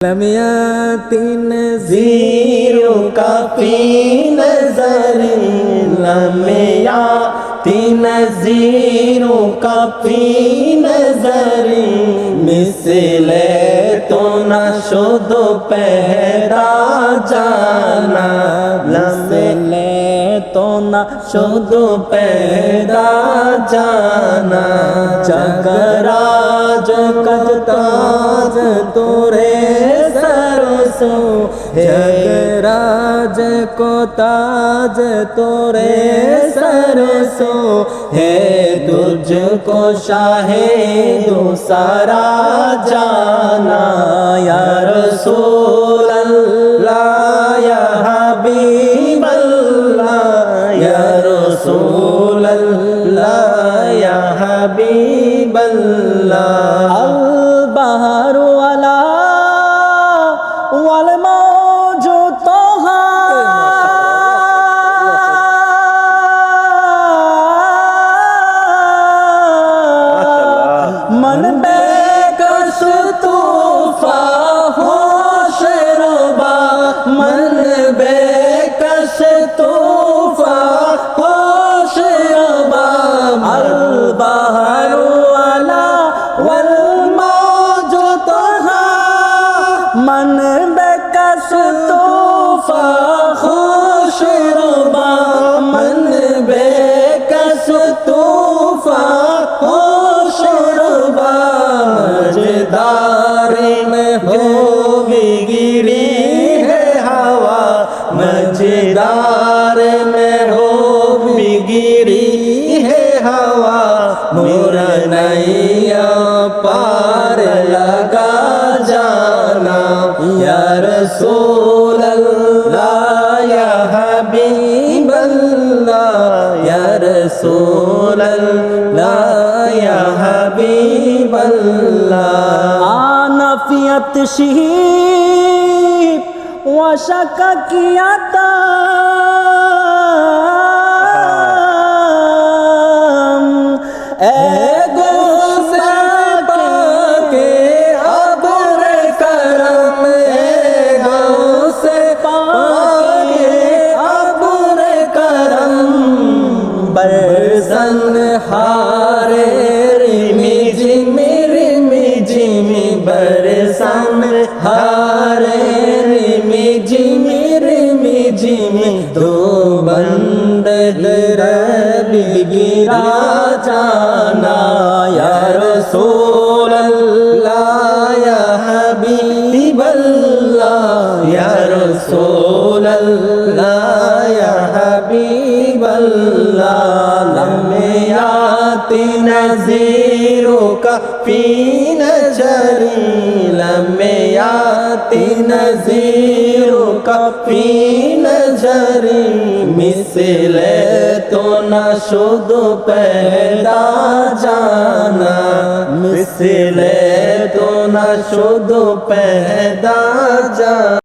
لم يأتي نذير في نظر لم يأتي نذير في نظر मिसले तो न शुद्ध पहरा जाना मिसले तो न शुद्ध पहरा जाना जगराज कजताज तोरे सरसो जगराज को ताज तोरे सरसो है तुझको शाहे दूसरा जाना या रसूल अल्लाह या हबीब अल्लाह या रसूल अल्लाह या हबीब अल्लाह अल बहरु अला वल मौजू तोहा मन बेकस तूफा होश रुबा मन बेकस तूफा होश रुबा अल बहरु अला वल मौजू तोहा मन बेकस तूफा होश रुबा मन बेकस तूफा होश रुबा मजेदार में हो बिगिरी है हवा मजेदार में हो बिगिरी है हवा मोरा नैया पार लगा जाना या रसूल अल्लाह या हबीब अल्लाह या रसूल अल्लाह या हबीब अल्लाह आनफियत शहीद वशक किया बरसन हारे रिमी जिमी बरसन हारे रिमी जिमी दो बंद रबी गिरा जाना या रसूल अल्लाह या हबीब अल्लाह या रसूल अल्लाह या हबीब अल्लाह लम्हे आती नज़ीरों का फी नज़री लम्हे आती नज़ीरों का फी नज़री मिसले तो न शुद्ध पैदा जाना मिसले तो न शुद्ध पैदा जाना।